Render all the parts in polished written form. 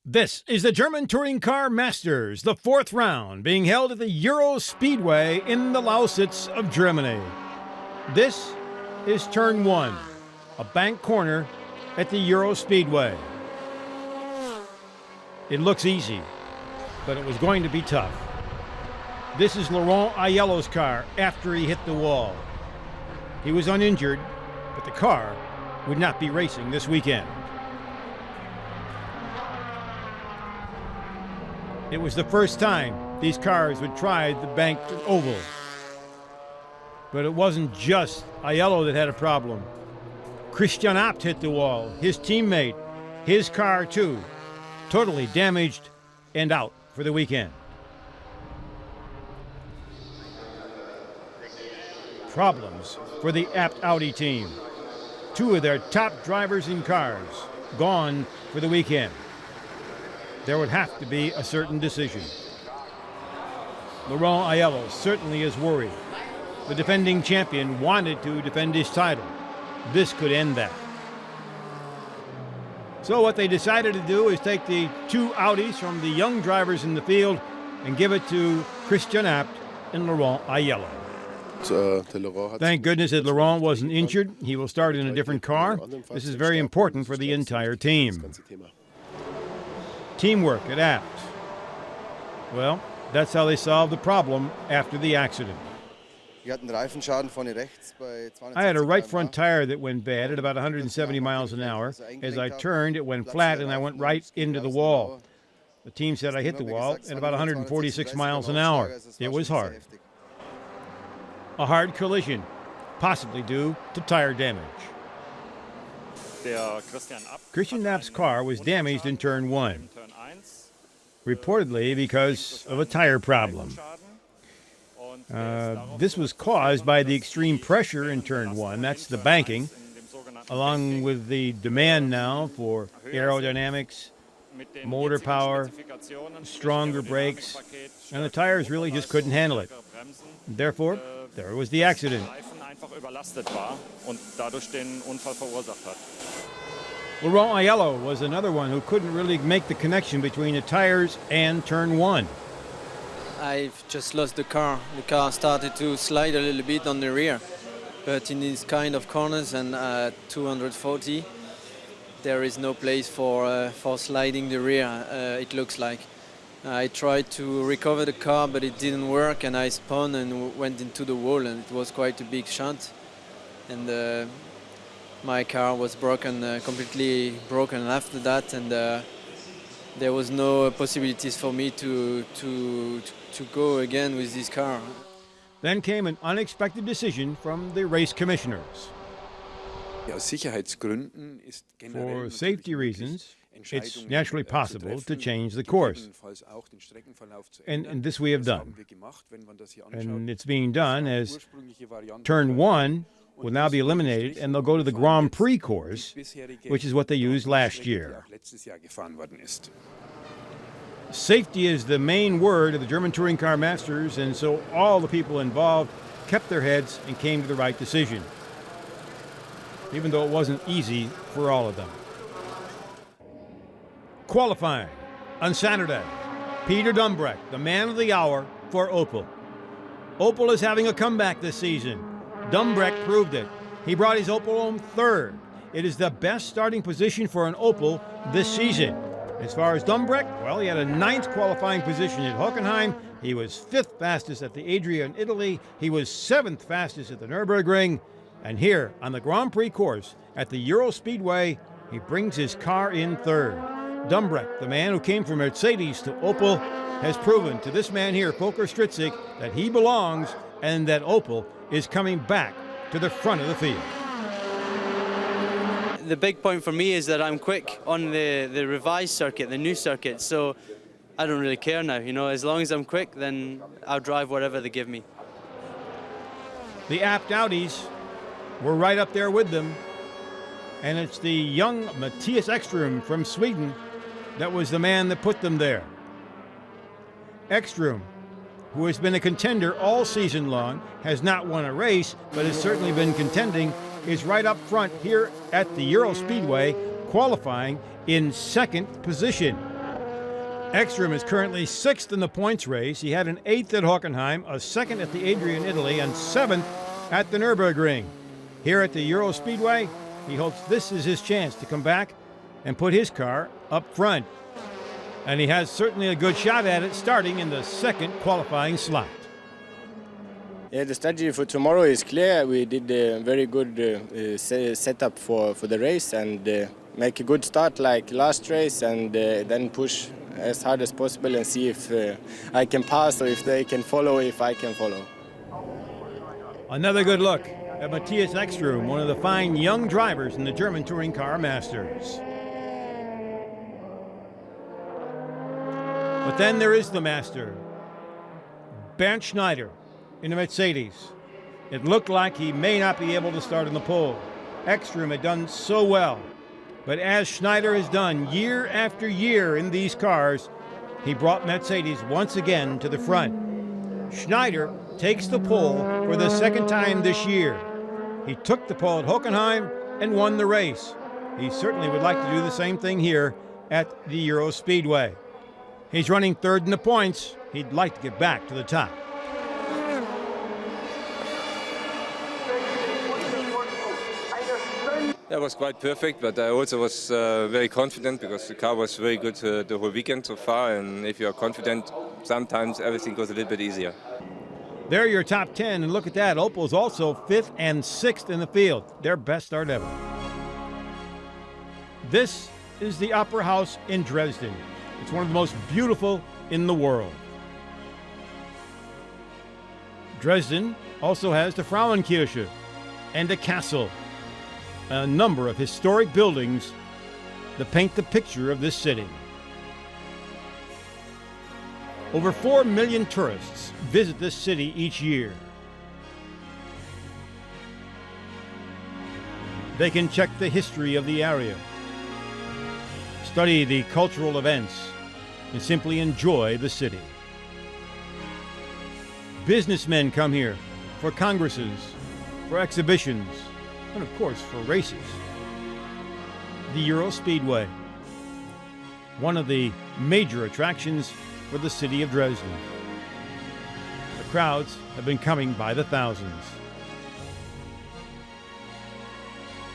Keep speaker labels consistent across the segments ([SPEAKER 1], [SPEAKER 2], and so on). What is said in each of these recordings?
[SPEAKER 1] This is the German Touring Car Masters, the fourth round, being held at the Euro Speedway in the Lausitz of Germany. This is turn one, a bank corner at the Euro Speedway. It looks easy, but it was going to be tough. This is Laurent Aiello's car after he hit the wall. He was uninjured, but the car would not be racing this weekend. It was the first time these cars would try the banked oval. But it wasn't just Aiello that had a problem. Christian Abt hit the wall, his teammate, his car too, totally damaged and out for the weekend. Problems for the Abt Audi team. Two of their top drivers in cars gone for the weekend. There would have to be a certain decision. Laurent Aiello certainly is worried. The defending champion wanted to defend his title. This could end that. So what they decided to do is take the two Audis from the young drivers in the field and give it to Christian Abt and Laurent Aiello. Thank goodness that Laurent wasn't injured. He will start in a different car. This is very important for the entire team. Teamwork at Abt. Well, that's how they solved the problem after the accident. I had a right front tire that went bad at about 170 miles an hour. As I turned, it went flat and I went right into the wall. The team said I hit the wall at about 146 miles an hour. It was hard. A hard collision, possibly due to tire damage. Christian Abt's car was damaged in turn one, reportedly because of a tire problem. This was caused by the extreme pressure in turn one, that's the banking, along with the demand now for aerodynamics, motor power, stronger brakes, and the tires really just couldn't handle it. Therefore, there was the accident. Laurent Aiello was another one who couldn't really make the connection between the tires and turn one.
[SPEAKER 2] I've just lost the car. The car started to slide a little bit on the rear, but in these kind of corners and 240, there is no place for sliding the rear, it looks like. I tried to recover the car, but it didn't work, and I spun and went into the wall, and it was quite a big shunt. And my car was broken, completely broken after that, and there was no possibilities for me to go again with this car.
[SPEAKER 1] Then came an unexpected decision from the race commissioners. For safety reasons, it's naturally possible to change the course. And this we have done. And it's being done as turn one will now be eliminated, and they'll go to the Grand Prix course, which is what they used last year. Safety is the main word of the German Touring Car Masters, and so all the people involved kept their heads and came to the right decision, even though it wasn't easy for all of them. Qualifying on Saturday, Peter Dumbrecht, the man of the hour for Opel. Opel is having a comeback this season. Dumbrecht proved it. He brought his Opel home third. It is the best starting position for an Opel this season. As far as Dumbrecht, well, he had a ninth qualifying position at Hockenheim. He was fifth fastest at the Adria in Italy. He was seventh fastest at the Nürburgring. And here on the Grand Prix course at the Euro Speedway, he brings his car in third. Dumbrecht, the man who came from Mercedes to Opel, has proven to this man here, Volker Stritzek, that he belongs and that Opel is coming back to the front of the field.
[SPEAKER 2] The big point for me is that I'm quick on the revised circuit, the new circuit, so I don't really care now. You know, as long as I'm quick, then I'll drive whatever they give me.
[SPEAKER 1] The Abt Audis were right up there with them, and it's the young Matthias Ekström from Sweden that was the man that put them there. Ekstrom, who has been a contender all season long, has not won a race, but has certainly been contending, is right up front here at the Euro Speedway, qualifying in second position. Ekstrom is currently 6th in the points race. He had an 8th at Hockenheim, a 2nd at the Adrian, Italy, and 7th at the Nürburgring. Here at the Euro Speedway, he hopes this is his chance to come back and put his car up front. And he has certainly a good shot at it, starting in the second qualifying slot.
[SPEAKER 3] Yeah, the strategy for tomorrow is clear. We did a very good setup for the race and make a good start like last race and then push as hard as possible and see if I can pass or if they can follow, if I can follow.
[SPEAKER 1] Another good look at Matthias Ekstrom, one of the fine young drivers in the German Touring Car Masters. But then there is the master, Bernd Schneider in a Mercedes. It looked like he may not be able to start on the pole. Ekstrom had done so well, but as Schneider has done year after year in these cars, he brought Mercedes once again to the front. Schneider takes the pole for the second time this year. He took the pole at Hockenheim and won the race. He certainly would like to do the same thing here at the Euro Speedway. He's running third in the points. He'd like to get back to the top.
[SPEAKER 4] That was quite perfect, but I also was very confident because the car was very good the whole weekend so far, and if you are confident, sometimes everything goes a little bit easier.
[SPEAKER 1] There are your top 10, and look at that. Opel's also 5th and 6th in the field. Their best start ever. This is the Opera House in Dresden. It's one of the most beautiful in the world. Dresden also has the Frauenkirche and a castle, a number of historic buildings that paint the picture of this city. Over 4 million tourists visit this city each year. They can check the history of the area, study the cultural events, and simply enjoy the city. Businessmen come here for congresses, for exhibitions, and of course for races. The Euro Speedway, one of the major attractions for the city of Dresden. The crowds have been coming by the thousands.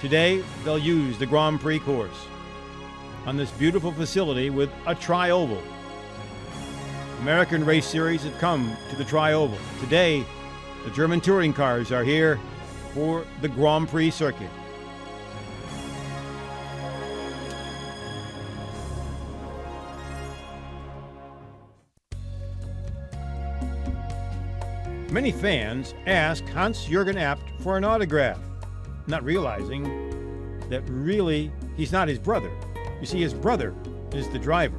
[SPEAKER 1] Today, they'll use the Grand Prix course on this beautiful facility with a tri-oval. American race series have come to the tri-oval. Today, the German touring cars are here for the Grand Prix circuit. Many fans ask Hans-Jürgen Abt for an autograph, not realizing that really he's not his brother. You see, his brother is the driver.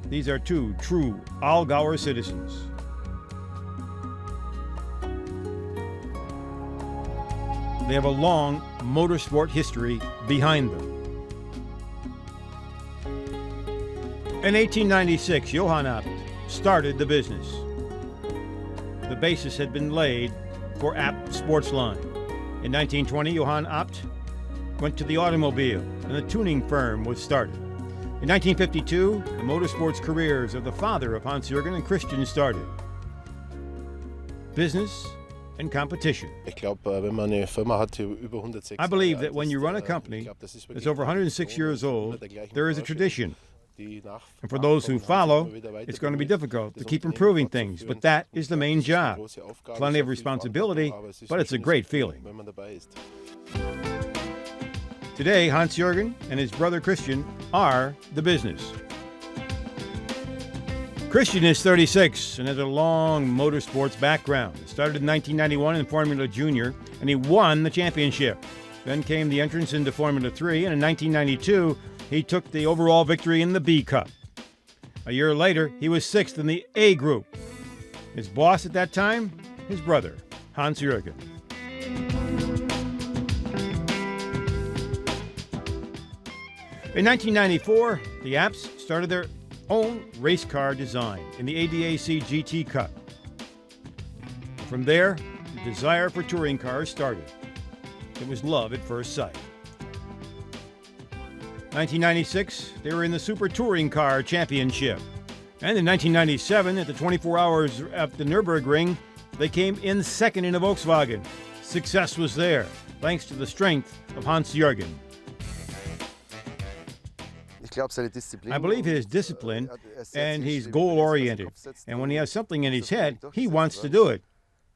[SPEAKER 1] These are two true Allgäuer citizens. They have a long motorsport history behind them. In 1896, Johann Abt started the business. The basis had been laid for Abt Sportsline. In 1920, Johann Abt went to the automobile, and a tuning firm was started. In 1952, the motorsports careers of the father of Hans-Jürgen and Christian started. Business and competition.
[SPEAKER 5] I
[SPEAKER 1] believe that when you run a company that's over 106 years old, there is a tradition. And for those who follow, it's going to be difficult to keep improving things, but that is the main job. Plenty of responsibility, but it's a great feeling. Today, Hans-Jürgen and his brother Christian are the business. Christian is 36 and has a long motorsports background. Started in 1991 in Formula Junior, and he won the championship. Then came the entrance into Formula 3, and in 1992, he took the overall victory in the B Cup. A year later, he was 6th in the A Group. His boss at that time, his brother, Hans-Jürgen. In 1994, the Apps started their own race car design in the ADAC GT Cup. From there, the desire for touring cars started. It was love at first sight. 1996, they were in the Super Touring Car Championship. And in 1997, at the 24 Hours at the Nürburgring, they came in second in a Volkswagen. Success was there, thanks to the strength of Hans-Jürgen. I believe his discipline, and he's goal-oriented. And when he has something in his head, he wants to do it.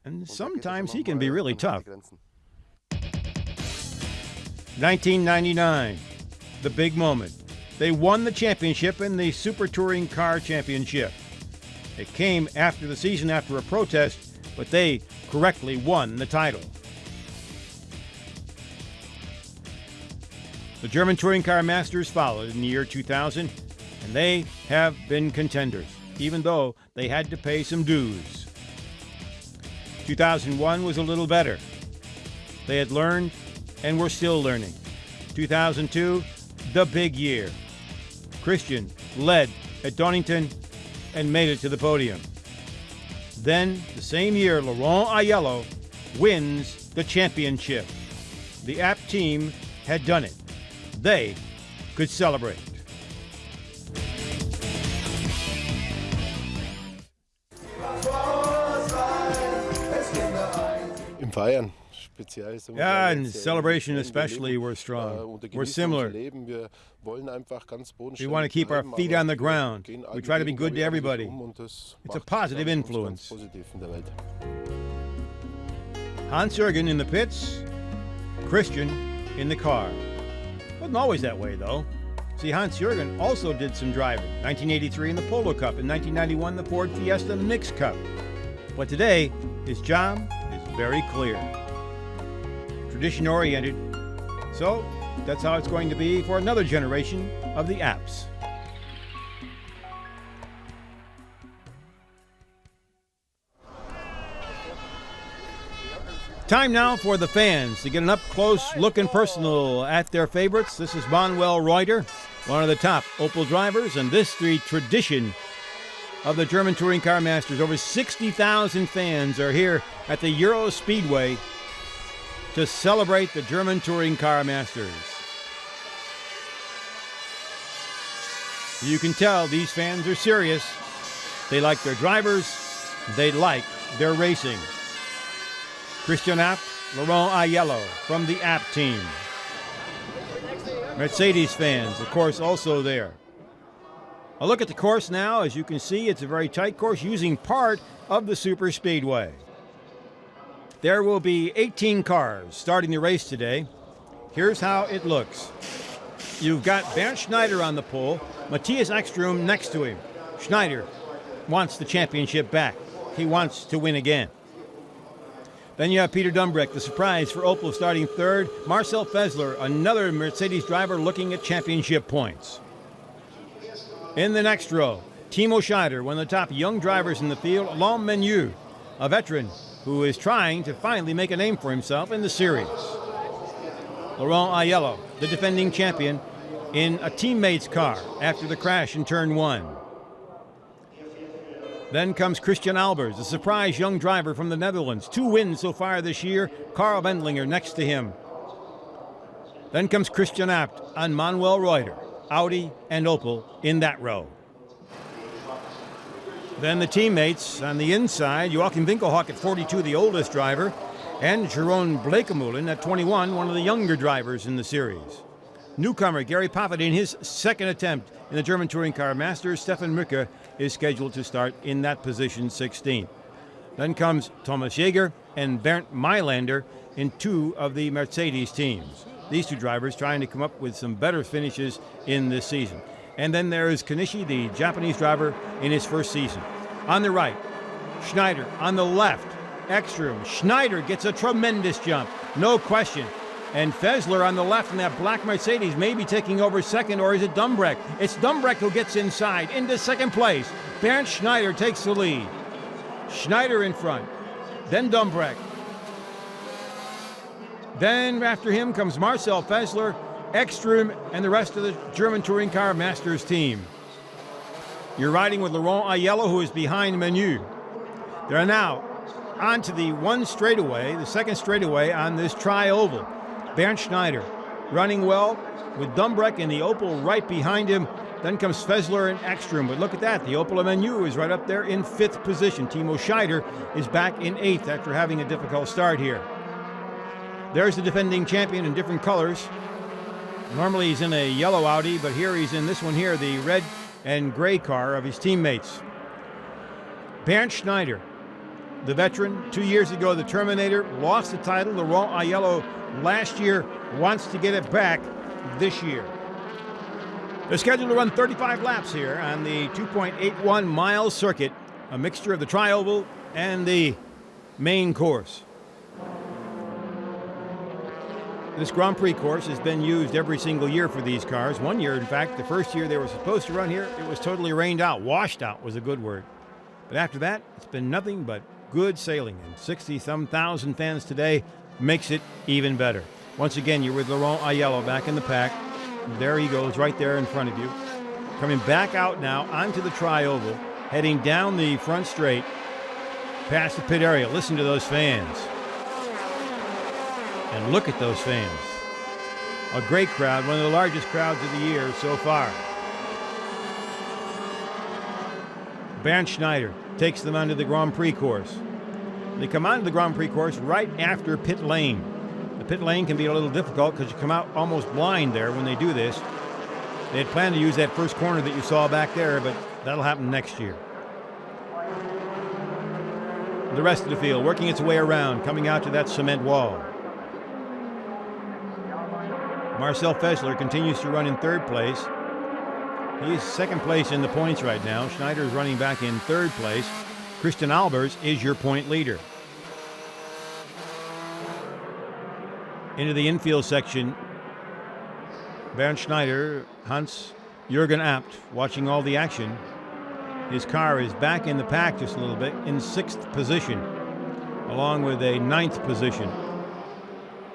[SPEAKER 1] And sometimes he can be really tough. 1999, the big moment. They won the championship in the Super Touring Car Championship. It came after the season after a protest, but they correctly won the title. The German Touring Car Masters followed in the year 2000, and they have been contenders, even though they had to pay some dues. 2001 was a little better. They had learned and were still learning. 2002, the big year. Christian led at Donington and made it to the podium. Then, the same year, Laurent Aiello wins the championship. The App team had done it. They could celebrate. Yeah, and celebration especially, we're strong. We're similar. We want to keep our feet on the ground. We try to be good to everybody. It's a positive influence. Hans-Jürgen in the pits, Christian in the car. Wasn't always that way, though. See, Hans-Jürgen also did some driving. 1983 in the Polo Cup, in 1991 the Ford Fiesta Mixed Cup. But today, his job is very clear. Tradition-oriented. So, that's how it's going to be for another generation of the Apps. Time now for the fans to get an up-close look and personal at their favorites. This is Manuel Reuter, one of the top Opel drivers, and this the tradition of the German Touring Car Masters. Over 60,000 fans are here at the Euro Speedway to celebrate the German Touring Car Masters. You can tell these fans are serious. They like their drivers. They like their racing. Christian Abt, Laurent Aiello from the Abt team. Mercedes fans, of course, also there. A look at the course now. As you can see, it's a very tight course using part of the Super Speedway. There will be 18 cars starting the race today. Here's how it looks. You've got Bernd Schneider on the pole, Matthias Ekstrom next to him. Schneider wants the championship back. He wants to win again. Then you have Peter Dumbrecht, the surprise for Opel, starting third. Marcel Fessler, another Mercedes driver looking at championship points. In the next row, Timo Scheider, one of the top young drivers in the field. Alain Menu, a veteran who is trying to finally make a name for himself in the series. Laurent Aiello, the defending champion, in a teammate's car after the crash in turn one. Then comes Christian Albers, a surprise young driver from the Netherlands. 2 wins so far this year. Carl Wendlinger next to him. Then comes Christian Abt and Manuel Reuter, Audi and Opel in that row. Then the teammates on the inside, Joachim Winkelhock at 42, the oldest driver, and Jeroen Blekemolen at 21, one of the younger drivers in the series. Newcomer Gary Paffett in his second attempt in the German Touring Car Masters. Stefan Mücker is scheduled to start in that position 16th. Then comes Thomas Jäger and Bernd Mailander in 2 of the Mercedes teams. These 2 drivers trying to come up with some better finishes in this season. And then there is Kanishi, the Japanese driver, in his first season. On the right, Schneider. On the left, Ekstrom. Schneider gets a tremendous jump, no question. And Fessler on the left in that black Mercedes may be taking over second, or is it Dumbrecht? It's Dumbrecht who gets inside into second place. Bernd Schneider takes the lead. Schneider in front, then Dumbrecht. Then after him comes Marcel Fessler, Ekstrom and the rest of the German Touring Car Masters team. You're riding with Laurent Aiello, who is behind Menu. They're now on to the second straightaway on this tri-oval. Bernd Schneider running well with Dumbreck in the Opel right behind him. Then comes Fessler and Ekstrom. But look at that, the Opel Menu is right up there in 5th position. Timo Scheider is back in 8th after having a difficult start here. There's the defending champion in different colors. Normally he's in a yellow Audi, but here he's in this one here, the red and gray car of his teammates. Bernd Schneider, the veteran, 2 years ago the Terminator, lost the title. Laurent Aiello last year wants to get it back this year. They're scheduled to run 35 laps here on the 2.81 mile circuit, a mixture of the tri-oval and the main course. This Grand Prix course has been used every single year for these cars. One year, in fact, the first year they were supposed to run here, it was totally rained out. Washed out was a good word. But after that, it's been nothing but good sailing. And 60-some thousand fans today makes it even better. Once again, you're with Laurent Aiello back in the pack. There he goes, right there in front of you. Coming back out now onto the tri-oval, heading down the front straight, past the pit area. Listen to those fans. And look at those fans. A great crowd, one of the largest crowds of the year so far. Bernd Schneider takes them onto the Grand Prix course. They come onto the Grand Prix course right after pit lane. The pit lane can be a little difficult because you come out almost blind there when they do this. They had planned to use that first corner that you saw back there, but that'll happen next year. The rest of the field working its way around, coming out to that cement wall. Marcel Fessler continues to run in 3rd place. He's 2nd place in the points right now. Schneider is running back in 3rd place. Christian Albers is your point leader. Into the infield section, Bernd Schneider, Hans Jürgen Abt watching all the action. His car is back in the pack just a little bit in 6th position, along with a 9th position.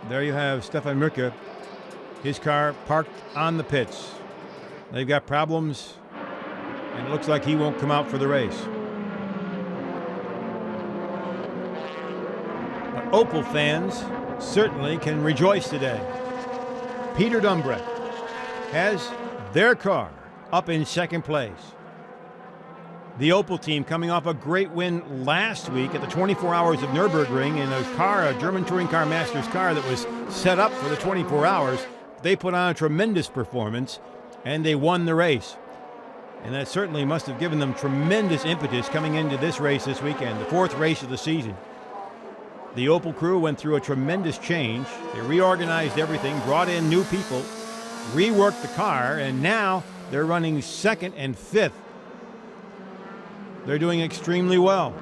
[SPEAKER 1] There you have Stefan Mürke. His car parked on the pits. They've got problems, and it looks like he won't come out for the race. But Opel fans certainly can rejoice today. Peter Dumbreck has their car up in 2nd place. The Opel team coming off a great win last week at the 24 Hours of Nürburgring in a German Touring Car Masters car that was set up for the 24 hours. They put on a tremendous performance, and they won the race. And that certainly must have given them tremendous impetus coming into this race this weekend, the 4th race of the season. The Opel crew went through a tremendous change. They reorganized everything, brought in new people, reworked the car, and now they're running 2nd and 5th. They're doing extremely well.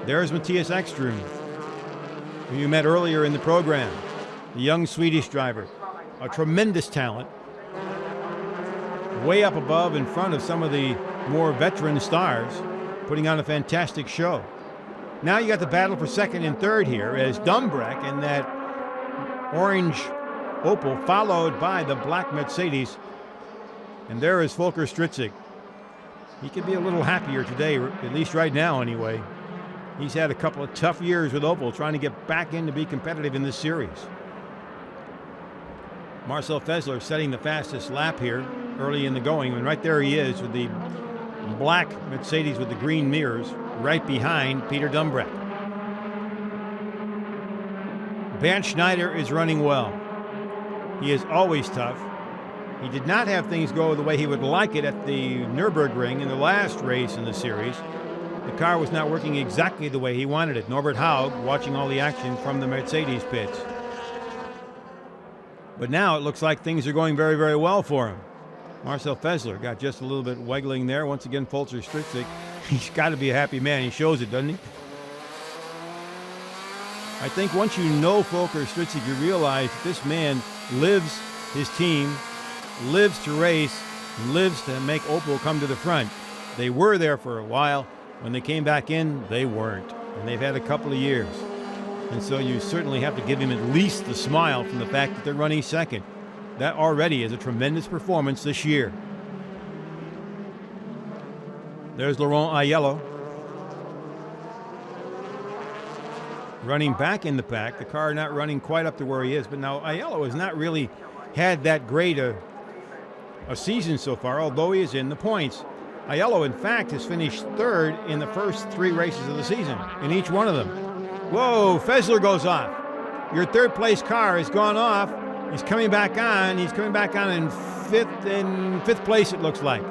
[SPEAKER 1] There's Matthias Ekstrom, who you met earlier in the program, the young Swedish driver. A tremendous talent, way up above in front of some of the more veteran stars, putting on a fantastic show. Now you got the battle for 2nd and 3rd here as Dumbreck in that orange Opel, followed by the black Mercedes. And there is Volker Stritzig. He could be a little happier today, at least right now anyway. He's had a couple of tough years with Opel trying to get back in to be competitive in this series. Marcel Fessler setting the fastest lap here early in the going, and right there he is with the black Mercedes with the green mirrors right behind Peter Dumbreck. Bernd Schneider is running well. He is always tough. He did not have things go the way he would like it at the Nürburgring in the last race in the series. The car was not working exactly the way he wanted it. Norbert Haug watching all the action from the Mercedes pits. But now it looks like things are going very, very well for him. Marcel Fessler got just a little bit waggling there. Once again, Volker Stritzig. He's got to be a happy man. He shows it, doesn't he? I think once you know Volker Stritzig, you realize that this man lives his team, lives to race, lives to make Opel come to the front. They were there for a while. When they came back in, they weren't. And they've had a couple of years. And so you certainly have to give him at least the smile from the fact that they're running 2nd. That already is a tremendous performance this year. There's Laurent Aiello running back in the pack. The car not running quite up to where he is, but now Aiello has not really had that great a season so far, although he is in the points. Aiello, in fact, has finished third in the first 3 races of the season, in each one of them. Whoa, Fessler goes off. Your third place car has gone off. He's coming back on. He's coming back on in fifth place, it looks like.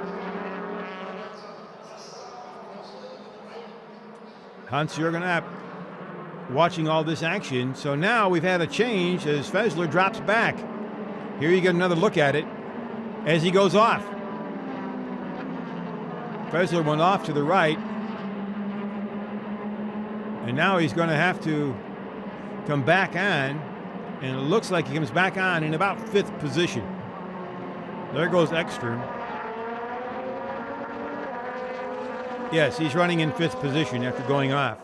[SPEAKER 1] Hans-Jürgen App watching all this action. So now we've had a change as Fessler drops back. Here you get another look at it as he goes off. Fessler went off to the right, and now he's going to have to come back on, and it looks like he comes back on in about 5th position. There goes Ekstrom. Yes, he's running in 5th position after going off.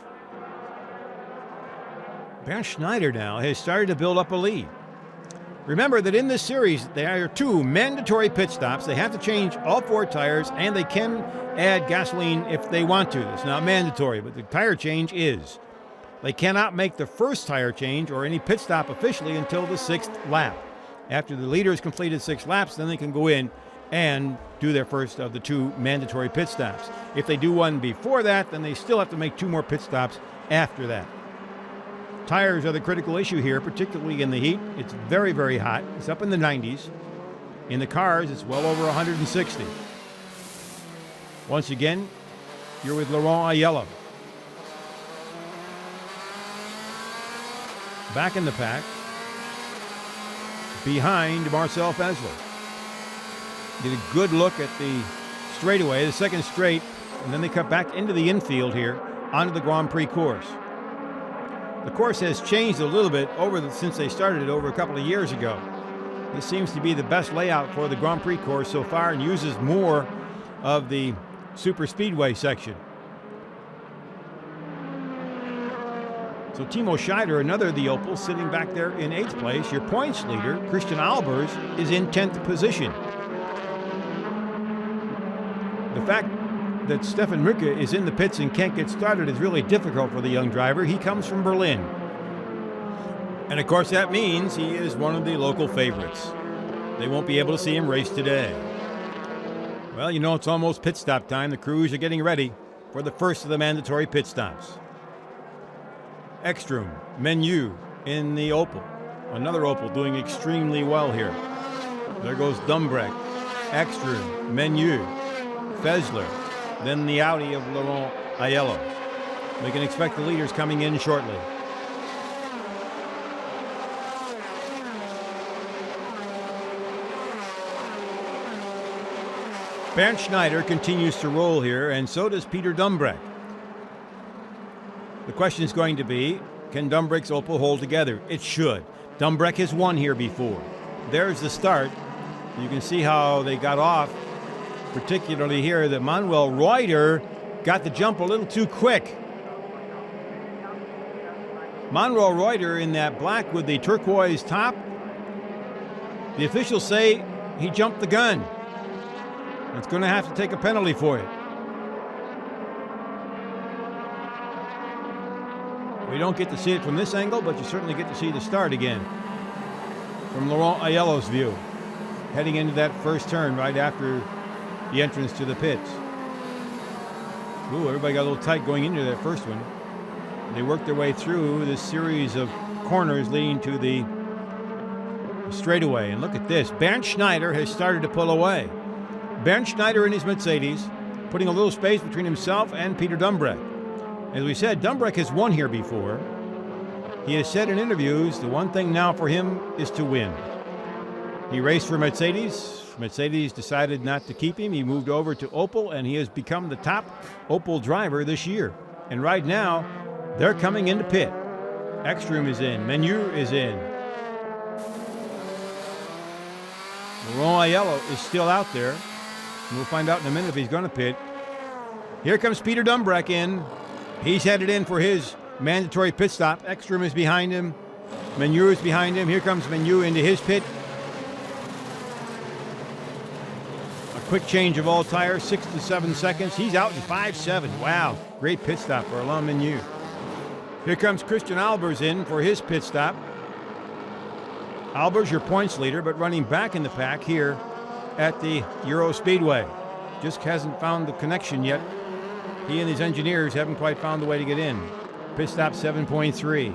[SPEAKER 1] Bernd Schneider now has started to build up a lead. Remember that in this series, there are 2 mandatory pit stops. They have to change all 4 tires, and they can add gasoline if they want to. It's not mandatory, but the tire change is. They cannot make the first tire change or any pit stop officially until the 6th lap. After the leader has completed 6 laps, then they can go in and do their first of the 2 mandatory pit stops. If they do one before that, then they still have to make 2 more pit stops after that. Tires are the critical issue here, particularly in the heat. It's very, very hot. It's up in the 90s. In the cars, it's well over 160. Once again, you're with Laurent Aiello. Back in the pack, behind Marcel Fessler. Get a good look at the straightaway, the second straight, and then they cut back into the infield here onto the Grand Prix course. The course has changed a little bit since they started it over a couple of years ago. This seems to be the best layout for the Grand Prix course so far and uses more of the super speedway section. So Timo Scheider, another of the Opel, sitting back there in 8th place. Your points leader, Christian Albers, is in 10th position. The fact that Stefan Rücke is in the pits and can't get started is really difficult for the young driver. He comes from Berlin. And of course that means he is one of the local favorites. They won't be able to see him race today. Well, you know it's almost pit stop time. The crews are getting ready for the first of the mandatory pit stops. Ekstrom, Menu in the Opel. Another Opel doing extremely well here. There goes Dumbrecht, Ekstrom, Menu, Fessler, then the Audi of Laurent Aiello. We can expect the leaders coming in shortly. Bernd Schneider continues to roll here, and so does Peter Dumbrecht. The question is going to be, can Dumbrecht's Opel hold together? It should. Dumbrecht has won here before. There's the start. You can see how they got off, particularly here that Manuel Reuter got the jump a little too quick. Manuel Reuter in that black with the turquoise top. The officials say he jumped the gun. It's going to have to take a penalty for it. We don't get to see it from this angle, but you certainly get to see the start again from Laurent Aiello's view, heading into that first turn right after the entrance to the pits. Ooh, everybody got a little tight going into that first one. They worked their way through this series of corners leading to the straightaway. And look at this. Bernd Schneider has started to pull away. Bernd Schneider in his Mercedes, putting a little space between himself and Peter Dumbrecht. As we said, Dumbrecht has won here before. He has said in interviews the one thing now for him is to win. He raced for Mercedes. Mercedes decided not to keep him. He moved over to Opel, and he has become the top Opel driver this year. And right now, they're coming into pit. Ekstrom is in. Menu is in. Laurent Aiello is still out there. And we'll find out in a minute if he's going to pit. Here comes Peter Dumbrecht in. He's headed in for his mandatory pit stop. Ekstrom is behind him. Menu is behind him. Here comes Menu into his pit. Quick change of all tires, 6 to 7 seconds. He's out in 5.7. Wow, great pit stop for Alain Menu. Here comes Christian Albers in for his pit stop. Albers, your points leader, but running back in the pack here at the Euro Speedway. Just hasn't found the connection yet. He and his engineers haven't quite found the way to get in. Pit stop 7.3.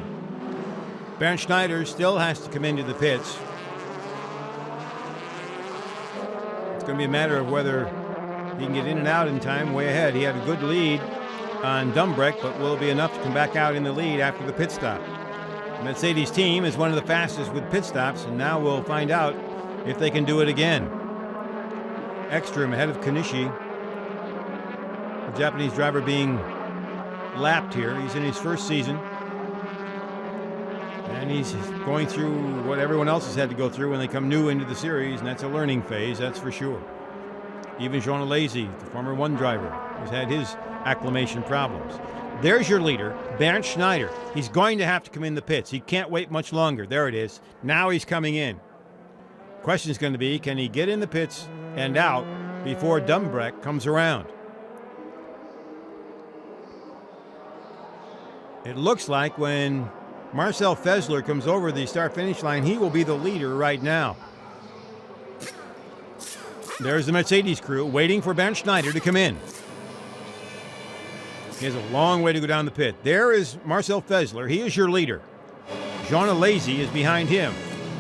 [SPEAKER 1] Bernd Schneider still has to come into the pits. It's going to be a matter of whether he can get in and out in time, way ahead. He had a good lead on Dumbreck, but will it be enough to come back out in the lead after the pit stop? The Mercedes team is one of the fastest with pit stops, and now we'll find out if they can do it again. Ekstrom ahead of Kanishi. The Japanese driver being lapped here. He's in his first season. And he's going through what everyone else has had to go through when they come new into the series, and that's a learning phase, that's for sure. Even Jean Alesi, the Formula One driver, has had his acclimation problems. There's your leader, Bernd Schneider. He's going to have to come in the pits. He can't wait much longer. There it is. Now he's coming in. Question is going to be, can he get in the pits and out before Dumbreck comes around? It looks like when Marcel Fessler comes over the start-finish line, he will be the leader right now. There's the Mercedes crew waiting for Bernd Schneider to come in. He has a long way to go down the pit. There is Marcel Fessler. He is your leader. Jean Alesi is behind him.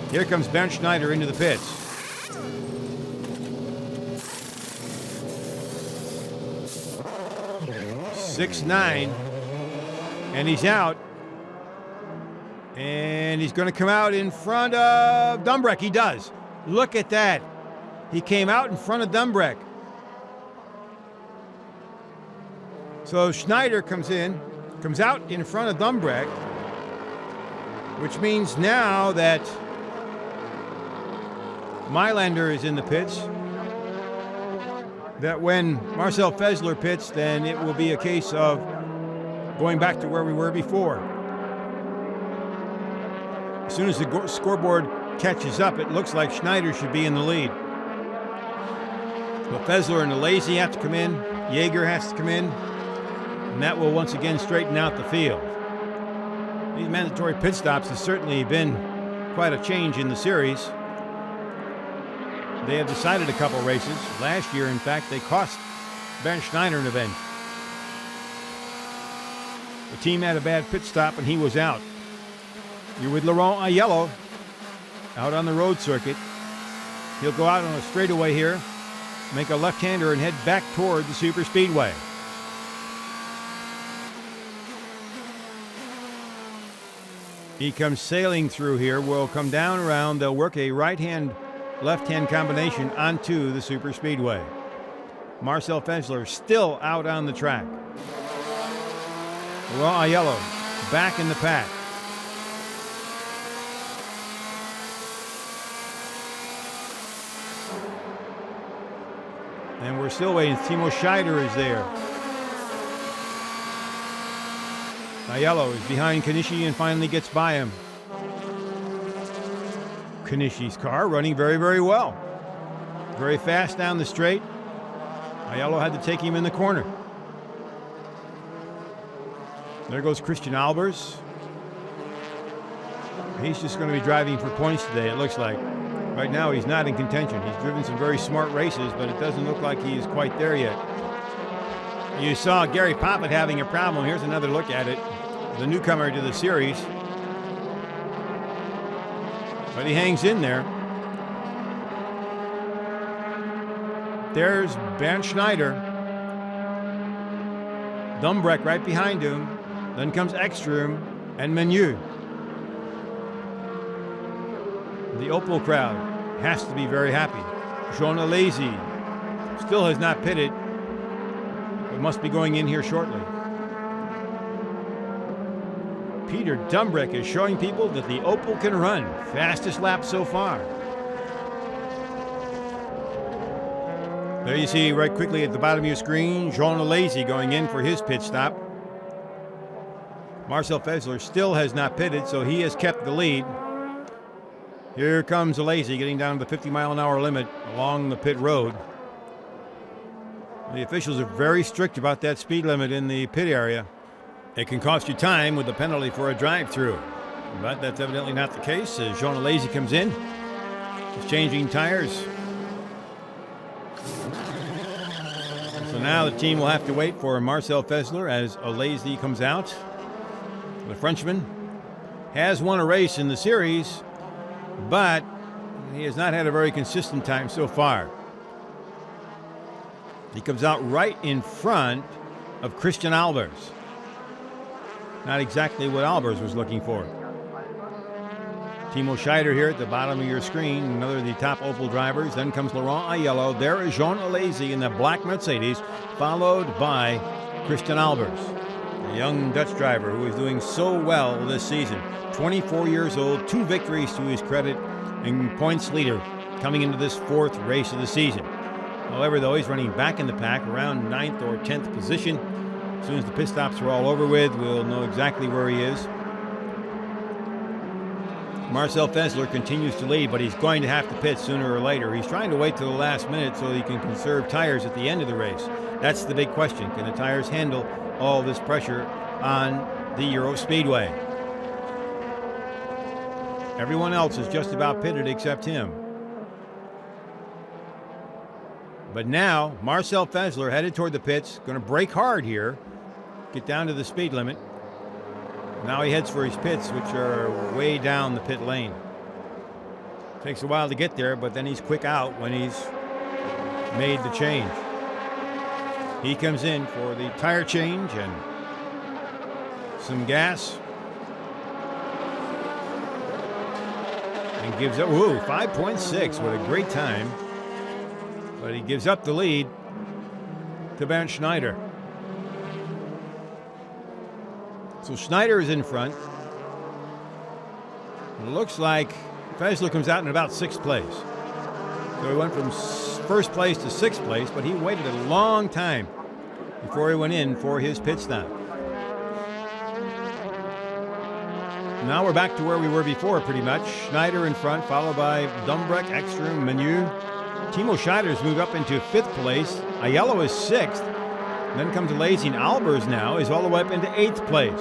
[SPEAKER 1] Here comes Bernd Schneider into the pits. .69, and he's out. And he's going to come out in front of Dumbreck. He does. Look at that. He came out in front of Dumbreck. So Schneider comes out in front of Dumbreck, which means now that Mailander is in the pits, that when Marcel Fessler pits, then it will be a case of going back to where we were before. As soon as the scoreboard catches up, it looks like Schneider should be in the lead. But Fessler and Alesi have to come in. Jaeger has to come in. And that will once again straighten out the field. These mandatory pit stops have certainly been quite a change in the series. They have decided a couple races. Last year, in fact, they cost Bernd Schneider an event. The team had a bad pit stop and he was out. You're with Laurent Aiello out on the road circuit. He'll go out on a straightaway here, make a left-hander and head back toward the super speedway. He comes sailing through here, will come down around, they'll work a right-hand, left-hand combination onto the super speedway. Marcel Fessler still out on the track. Laurent Aiello back in the pack. And we're still waiting. Timo Scheider is there. Aiello is behind Kanishi and finally gets by him. Kanishi's car running very, very well. Very fast down the straight. Aiello had to take him in the corner. There goes Christian Albers. He's just going to be driving for points today, it looks like. Right now, he's not in contention. He's driven some very smart races, but it doesn't look like he is quite there yet. You saw Gary Poppett having a problem. Here's another look at it. The newcomer to the series. But he hangs in there. There's Bernd Schneider. Dumbreck right behind him. Then comes Ekstrom and Menu. The Opel crowd has to be very happy. Jean Alesi still has not pitted, but must be going in here shortly. Peter Dumbreck is showing people that the Opel can run. Fastest lap so far. There you see right quickly at the bottom of your screen, Jean Alesi going in for his pit stop. Marcel Fessler still has not pitted, so he has kept the lead. Here comes Alesi getting down to the 50-mile-an-hour limit along the pit road. The officials are very strict about that speed limit in the pit area. It can cost you time with the penalty for a drive-through. But that's evidently not the case as Jean Alesi comes in. He's changing tires. So now the team will have to wait for Marcel Fessler as Alesi comes out. The Frenchman has won a race in the series, but he has not had a very consistent time so far. He comes out right in front of Christian Albers. Not exactly what Albers was looking for. Timo Scheider here at the bottom of your screen, another of the top Opel drivers. Then comes Laurent Aiello. There is Jean Alesi in the black Mercedes, followed by Christian Albers, a young Dutch driver who is doing so well this season. 24 years old, 2 victories to his credit, and points leader coming into this 4th race of the season. However, though, he's running back in the pack around 9th or 10th position. As soon as the pit stops are all over with, we'll know exactly where he is. Marcel Fessler continues to lead, but he's going to have to pit sooner or later. He's trying to wait till the last minute so he can conserve tires at the end of the race. That's the big question. Can the tires handle all this pressure on the Euro Speedway? Everyone else is just about pitted except him. But now, Marcel Fessler headed toward the pits, going to brake hard here, get down to the speed limit. Now he heads for his pits, which are way down the pit lane. Takes a while to get there, but then he's quick out when he's made the change. He comes in for the tire change and some gas. And gives up, 5.6, what a great time. But he gives up the lead to Bernd Schneider. So Schneider is in front. It looks like Fessler comes out in about 6th place. So he went from 1st place to 6th place, but he waited a long time before he went in for his pit stop. Now we're back to where we were before, pretty much. Schneider in front, followed by Dumbreck, Ekstrom, Menu. Timo Scheider's moved up into 5th place. Aiello is 6th. Then comes Alesi, and Albers now is all the way up into 8th place.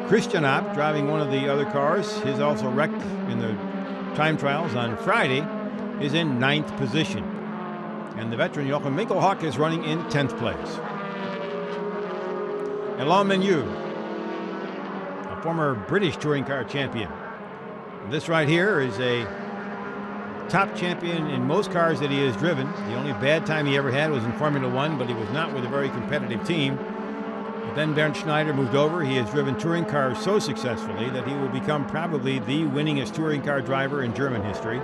[SPEAKER 1] Christian Opp, driving one of the other cars, his also wrecked in the time trials on Friday, is in 9th position. And the veteran Jochen Winkelhock is running in 10th place. Alain Menu, a former British touring car champion. This right here is a top champion in most cars that he has driven. The only bad time he ever had was in Formula One, but he was not with a very competitive team. But then Bernd Schneider moved over. He has driven touring cars so successfully that he will become probably the winningest touring car driver in German history.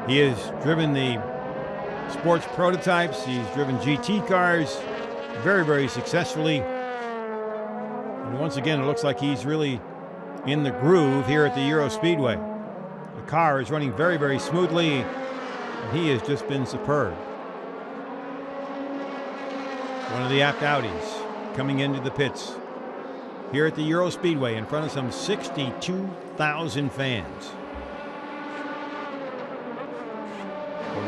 [SPEAKER 1] He has driven the sports prototypes. He's driven GT cars very, very successfully. And once again, it looks like he's really in the groove here at the Euro Speedway. The car is running very, very smoothly, and he has just been superb. One of the apt Audis coming into the pits here at the Euro Speedway in front of some 62,000 fans.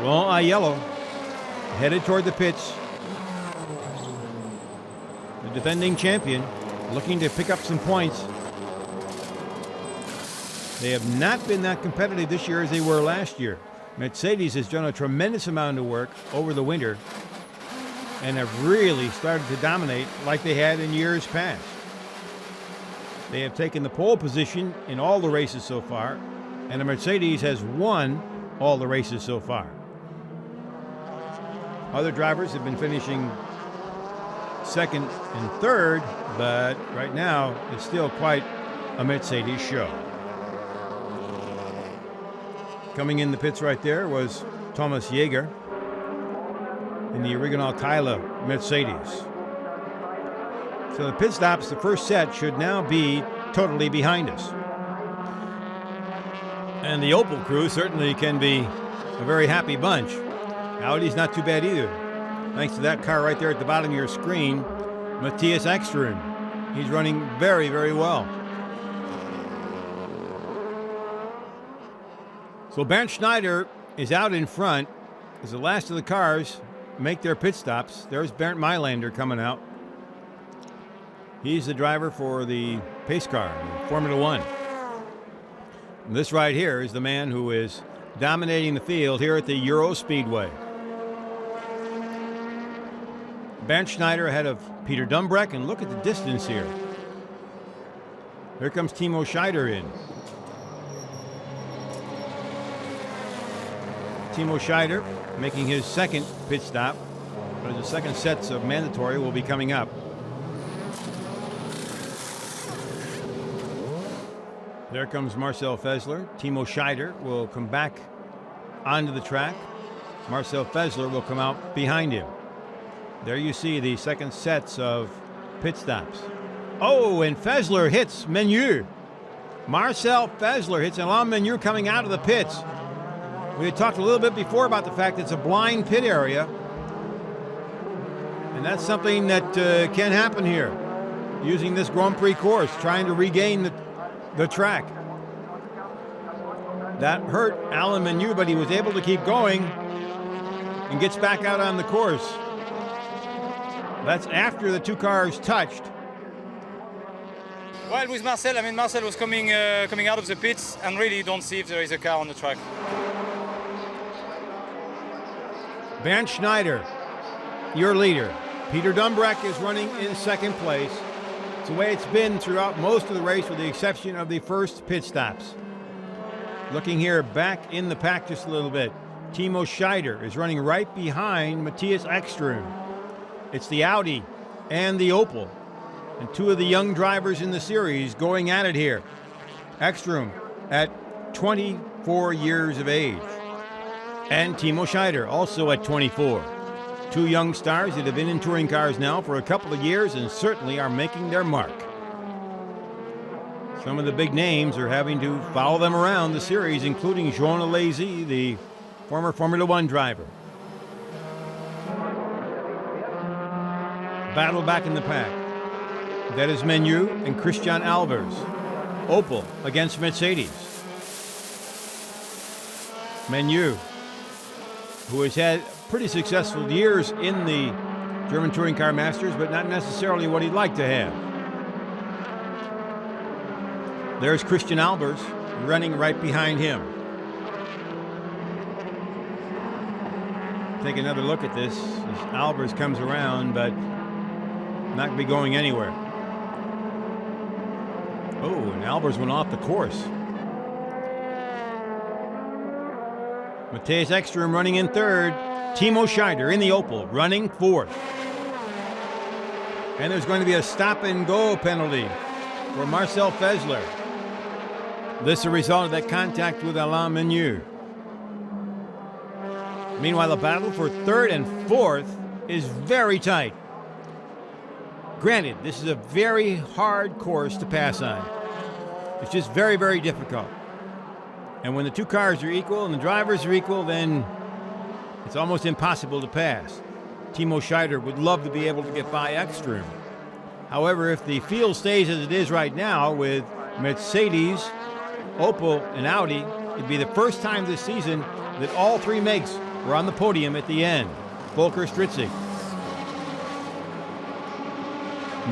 [SPEAKER 1] Laurent Aiello headed toward the pits. The defending champion looking to pick up some points. They have not been that competitive this year as they were last year. Mercedes has done a tremendous amount of work over the winter and have really started to dominate like they had in years past. They have taken the pole position in all the races so far, and the Mercedes has won all the races so far. Other drivers have been finishing 2nd and 3rd, but right now it's still quite a Mercedes show. Coming in the pits right there was Thomas Jäger in the Original Teile Mercedes. So the pit stops, the first set, should now be totally behind us. And the Opel crew certainly can be a very happy bunch. Audi's not too bad either. Thanks to that car right there at the bottom of your screen, Matthias Ekström. He's running very, very well. So Bernd Schneider is out in front as the last of the cars make their pit stops. There's Bernd Mailander coming out. He's the driver for the pace car, Formula One. And this right here is the man who is dominating the field here at the Euro Speedway. Bernd Schneider ahead of Peter Dumbreck, and look at the distance here. Here comes Timo Scheider in. Timo Scheider making his second pit stop, but the second sets of mandatory will be coming up. There comes Marcel Fessler. Timo Scheider will come back onto the track. Marcel Fessler will come out behind him. There you see the second sets of pit stops. Oh, and Fessler hits Menu. Marcel Fessler hits Alain Menu coming out of the pits. We had talked a little bit before about the fact that it's a blind pit area. And that's something that can happen here, using this Grand Prix course, trying to regain the track. That hurt Alain Menu, but he was able to keep going and gets back out on the course. That's after the two cars touched.
[SPEAKER 5] Well, with Marcel, Marcel was coming out of the pits, and really you don't see if there is a car on the track.
[SPEAKER 1] Bernd Schneider, your leader. Peter Dumbreck is running in second place. It's the way it's been throughout most of the race, with the exception of the first pit stops. Looking here back in the pack just a little bit, Timo Scheider is running right behind Matthias Ekström. It's the Audi and the Opel, and two of the young drivers in the series going at it here. Ekström at 24 years of age, and Timo Scheider also at 24. Two young stars that have been in touring cars now for a couple of years and certainly are making their mark. Some of the big names are having to follow them around the series, including Jean Alesi, the former Formula One driver. Battle back in the pack. That is Menu and Christian Albers. Opel against Mercedes. Menu, who has had pretty successful years in the German Touring Car Masters, but not necessarily what he'd like to have. There's Christian Albers running right behind him. Take another look at this as Albers comes around, but not going to be going anywhere. Oh, and Albers went off the course. Matthias Ekström running in third. Timo Scheider in the Opel running fourth. And there's going to be a stop-and-go penalty for Marcel Fessler. This is a result of that contact with Alain Menu. Meanwhile, the battle for third and fourth is very tight. Granted, this is a very hard course to pass on. It's just very, very difficult. And when the two cars are equal and the drivers are equal, then it's almost impossible to pass. Timo Scheider would love to be able to get by Ekström. However, if the field stays as it is right now with Mercedes, Opel, and Audi, it'd be the first time this season that all three makes were on the podium at the end. Volker Stritzig.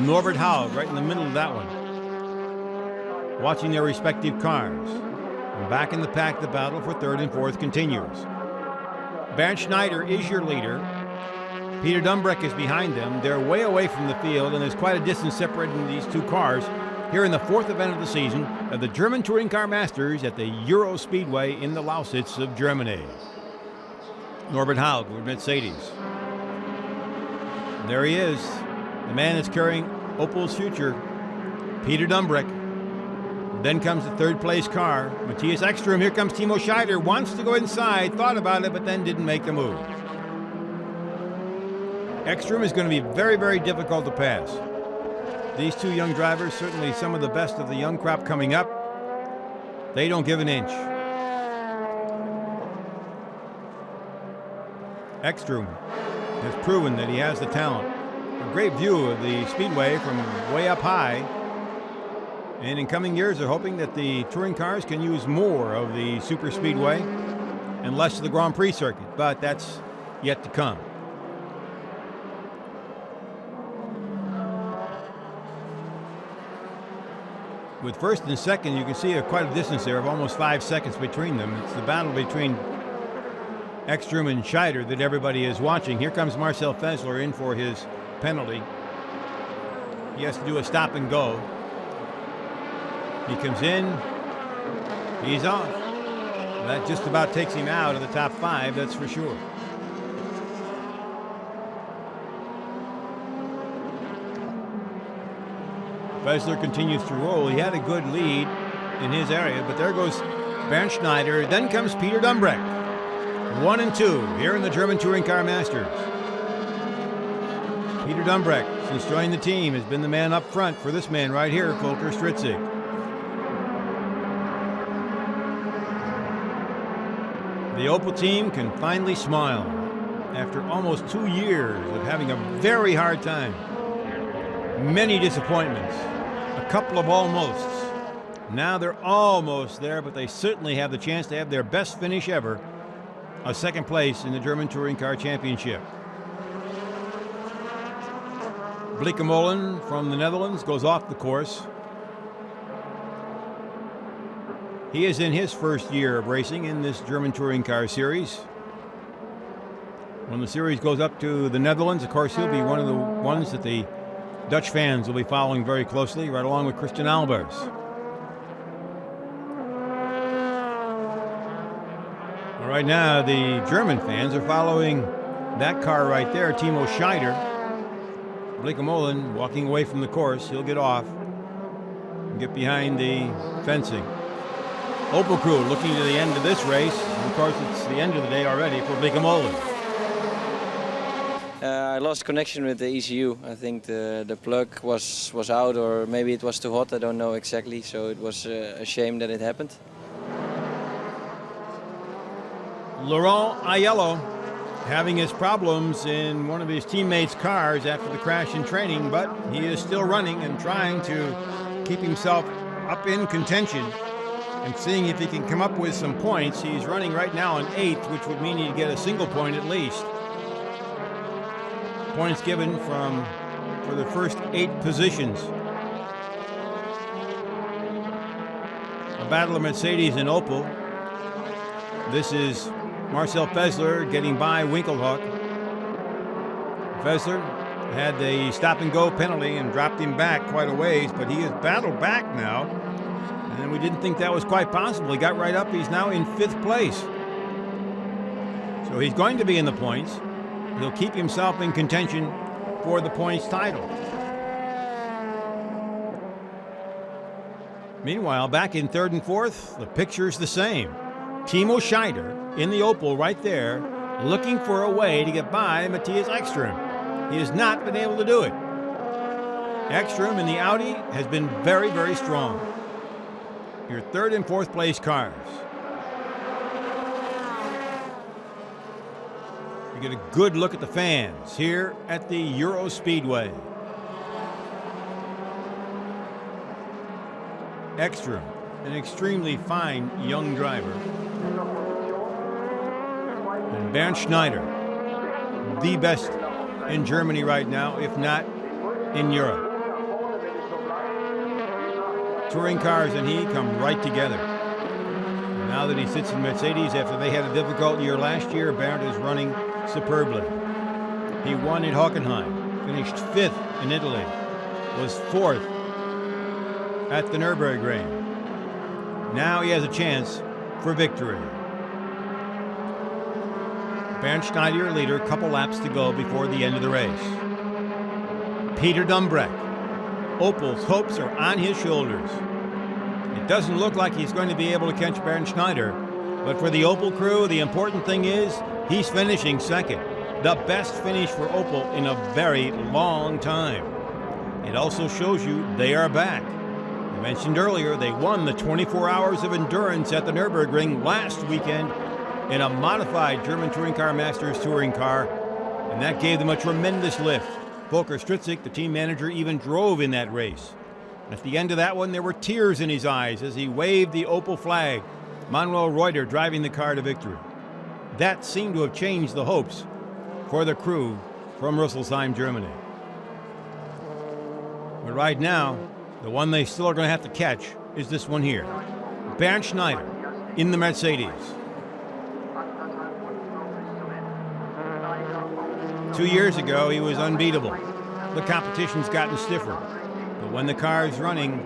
[SPEAKER 1] Norbert Haug right in the middle of that one, watching their respective cars. And back in the pack, the battle for third and fourth continues. Bernd Schneider is your leader. Peter Dumbreck is behind them. They're way away from the field, and there's quite a distance separating these two cars here in the fourth event of the season of the German Touring Car Masters at the Euro Speedway in the Lausitz of Germany. Norbert Haug with Mercedes. And there he is, the man that's carrying Opel's future, Peter Dumbreck. Then comes the third place car, Matthias Ekström. Here comes Timo Scheider, wants to go inside, thought about it, but then didn't make the move. Ekström is going to be very, very difficult to pass. These two young drivers, certainly some of the best of the young crop coming up, they don't give an inch. Ekström has proven that he has the talent. A great view of the speedway from way up high. And in coming years, they're hoping that the touring cars can use more of the super speedway and less of the Grand Prix circuit, but that's yet to come. with first and second, you can see quite a distance there of almost 5 seconds between them. It's the battle between Ekstrom and Scheider that everybody is watching. Here comes Marcel Fessler in for his penalty. He has to do a stop and go. He comes in. He's off. That just about takes him out of the top 5, that's for sure. Fessler continues to roll. He had a good lead in his area, but there goes Bernd Schneider. Then comes Peter Dumbrecht. 1 and 2 here in the German Touring Car Masters. Peter Dumbrecht, since joining the team, has been the man up front for this man right here, Volker Stritzig. The Opel team can finally smile after almost 2 years of having a very hard time. Many disappointments, a couple of almosts. Now they're almost there, but they certainly have the chance to have their best finish ever, a second place in the German Touring Car Championship. Bleekemolen from the Netherlands goes off the course. He is in his first year of racing in this German Touring Car Series. When the series goes up to the Netherlands, of course, he'll be one of the ones that the Dutch fans will be following very closely, right along with Christian Albers. All right, now the German fans are following that car right there, Timo Scheider. Bleekemolen walking away from the course. He'll get off and get behind the fencing. Opel crew looking to the end of this race. And of course, it's the end of the day already for Bleekemolen.
[SPEAKER 2] I lost connection with the ECU. I think the plug was out, or maybe it was too hot. I don't know exactly. So it was a shame that it happened.
[SPEAKER 1] Laurent Aiello having his problems in one of his teammates' cars after the crash in training, but he is still running and trying to keep himself up in contention and seeing if he can come up with some points. He's running right now in 8th, which would mean he'd get a single point at least. Points given for the first 8 positions. A battle of Mercedes and Opel. This is Marcel Fessler getting by Winkelhock. Fessler had the stop and go penalty and dropped him back quite a ways, but he has battled back now, and we didn't think that was quite possible. He got right up. He's now in 5th place. So he's going to be in the points. He'll keep himself in contention for the points title. Meanwhile, back in 3rd and 4th, the picture's the same. Timo Scheider in the Opel right there, looking for a way to get by Matthias Ekstrom. He has not been able to do it. Ekstrom in the Audi has been very, very strong. Your 3rd and 4th place cars. You get a good look at the fans here at the Euro Speedway. Ekstrom, an extremely fine young driver. And Bernd Schneider, the best in Germany right now, if not in Europe. Touring cars and he come right together. And now that he sits in Mercedes after they had a difficult year last year, Bernd is running superbly. He won in Hockenheim, finished 5th in Italy, was 4th at the Nürburgring. Now he has a chance for victory. Bernd Schneider leader, couple laps to go before the end of the race. Peter Dumbrecht. Opel's hopes are on his shoulders. It doesn't look like he's going to be able to catch Bernd Schneider, but for the Opel crew, the important thing is he's finishing 2nd. The best finish for Opel in a very long time. It also shows you they are back. I mentioned earlier they won the 24 hours of endurance at the Nürburgring last weekend in a modified German Touring Car Masters touring car, and that gave them a tremendous lift. Volker Stritzig, the team manager, even drove in that race. At the end of that one, there were tears in his eyes as he waved the Opel flag. Manuel Reuter driving the car to victory. That seemed to have changed the hopes for the crew from Rüsselsheim, Germany. But right now, The one they still are going to have to catch is this one here. Bernd Schneider in the Mercedes. 2 years ago, he was unbeatable. The competition's gotten stiffer. But when the car is running,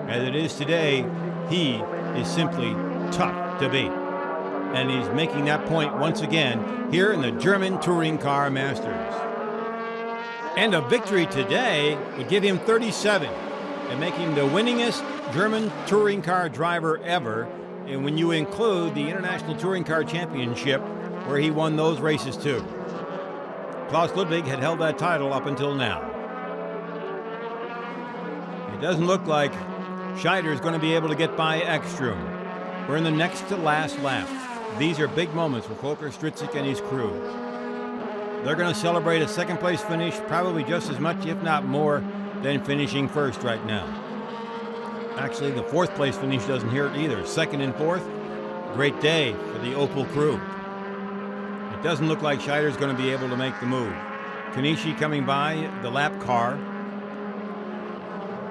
[SPEAKER 1] as it is today, he is simply tough to beat. And he's making that point once again here in the German Touring Car Masters. And a victory today would give him 37 and make him the winningest German touring car driver ever. And when you include the International Touring Car Championship, where he won those races too. Klaus Ludwig had held that title up until now. It doesn't look like Scheider is going to be able to get by Ekstrom. We're in the next to last lap. These are big moments for Volker Stritzik and his crew. They're going to celebrate a second place finish probably just as much, if not more, than finishing first right now. Actually, the fourth place finish doesn't hurt either. Second and fourth, great day for the Opel crew. It doesn't look like Scheider's going to be able to make the move. Kanishi coming by the lap car.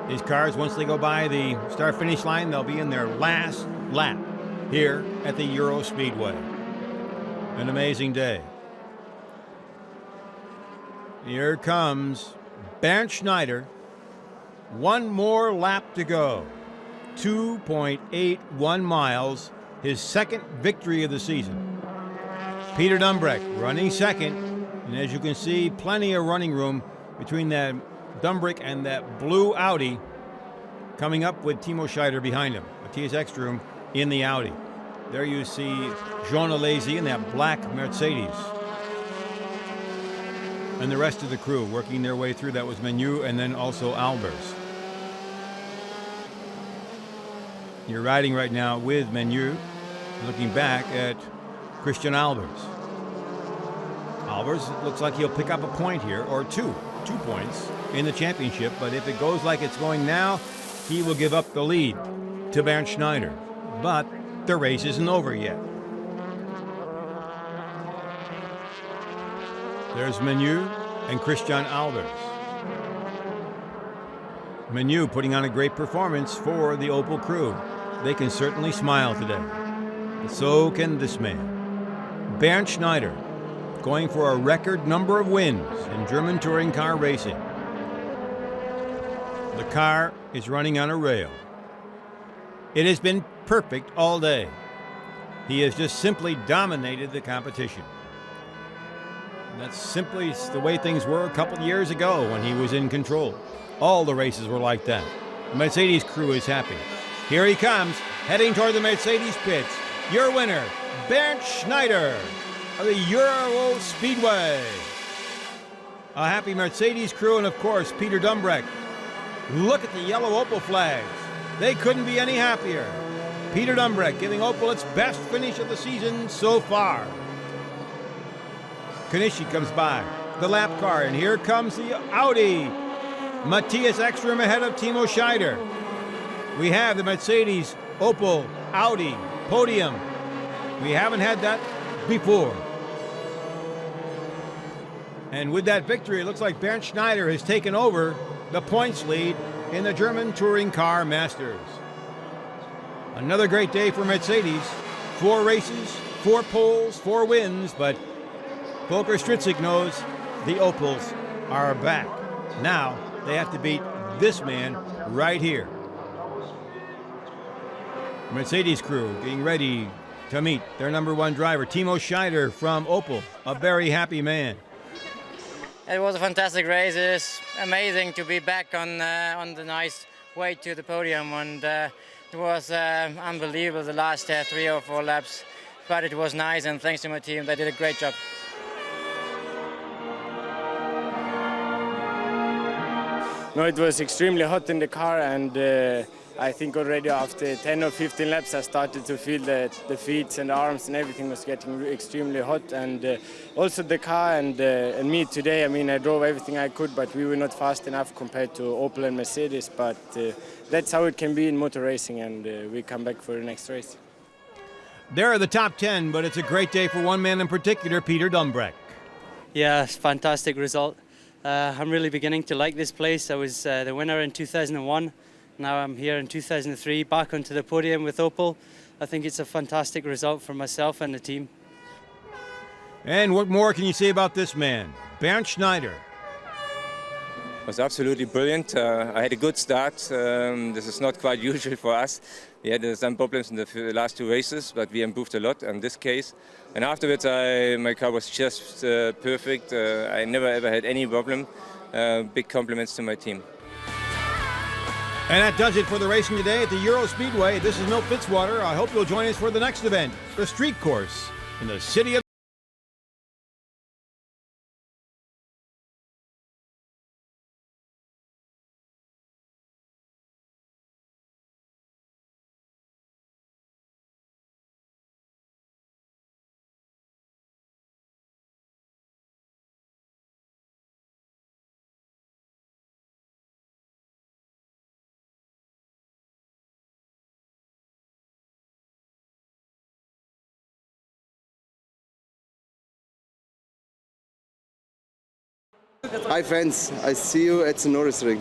[SPEAKER 1] These cars, once they go by the start-finish line, they'll be in their last lap here at the Euro Speedway. An amazing day. Here comes Bernd Schneider. One more lap to go. 2.81 miles. His second victory of the season. Peter Dumbreck running second. And as you can see, plenty of running room between that Dumbreck and that blue Audi, coming up with Timo Scheider behind him. Matthias Ekstrom in the Audi. There you see Jean Alesi in that black Mercedes. And the rest of the crew working their way through. That was Menu and then also Albers. You're riding right now with Menu, looking back at Christian Albers. Albers, it looks like he'll pick up a point here, or two points in the championship, but if it goes like it's going now, he will give up the lead to Bernd Schneider. But the race isn't over yet. There's Menu and Christian Albers. Menu putting on a great performance for the Opel crew. They can certainly smile today. So can this man. Bernd Schneider going for a record number of wins in German touring car racing. The car is running on a rail. It has been perfect all day. He has just simply dominated the competition. That's simply the way things were a couple years ago when he was in control. All the races were like that. The Mercedes crew is happy. Here he comes, heading toward the Mercedes pits. Your winner, Bernd Schneider of the Euro Speedway. A happy Mercedes crew and, of course, Peter Dumbreck. Look at the yellow Opel flags. They couldn't be any happier. Peter Dumbreck giving Opel its best finish of the season so far. Kanishi comes by, the lap car, and here comes the Audi. Matthias Ekstrom ahead of Timo Scheider. We have the Mercedes, Opel, Audi podium. We haven't had that before. And with that victory, it looks like Bernd Schneider has taken over the points lead in the German Touring Car Masters. Another great day for Mercedes. 4 races, 4 poles, 4 wins, but Volker Stritzik knows the Opels are back. Now they have to beat this man right here. Mercedes crew being ready to meet their number 1 driver, Timo Scheider from Opel, a very happy man.
[SPEAKER 6] It was a fantastic race. It is amazing to be back on the nice way to the podium, and it was unbelievable the last 3 or 4 laps. But it was nice, and thanks to my team, they did a great job.
[SPEAKER 3] No, it was extremely hot in the car, and I think already after 10 or 15 laps I started to feel that the feet and the arms and everything was getting extremely hot, and also the car and me today, I mean, I drove everything I could, but we were not fast enough compared to Opel and Mercedes, but that's how it can be in motor racing, and we come back for the next race.
[SPEAKER 1] There are the top 10, but it's a great day for one man in particular, Peter Dumbreck.
[SPEAKER 7] Yeah, fantastic result. I'm really beginning to like this place. I was the winner in 2001, Now I'm here in 2003, back onto the podium with Opel. I think it's a fantastic result for myself and the team.
[SPEAKER 1] And what more can you say about this man, Bernd Schneider?
[SPEAKER 4] It was absolutely brilliant. I had a good start. This is not quite usual for us. We had some problems in the last 2 races, but we improved a lot in this case. And afterwards, my car was just perfect. I never ever had any problem. Big compliments to my team.
[SPEAKER 1] And that does it for the racing today at the Euro Speedway. This is Milt Fitzwater. I hope you'll join us for the next event, the street course in the city of
[SPEAKER 8] Hi friends, I see you at the Lausitzring.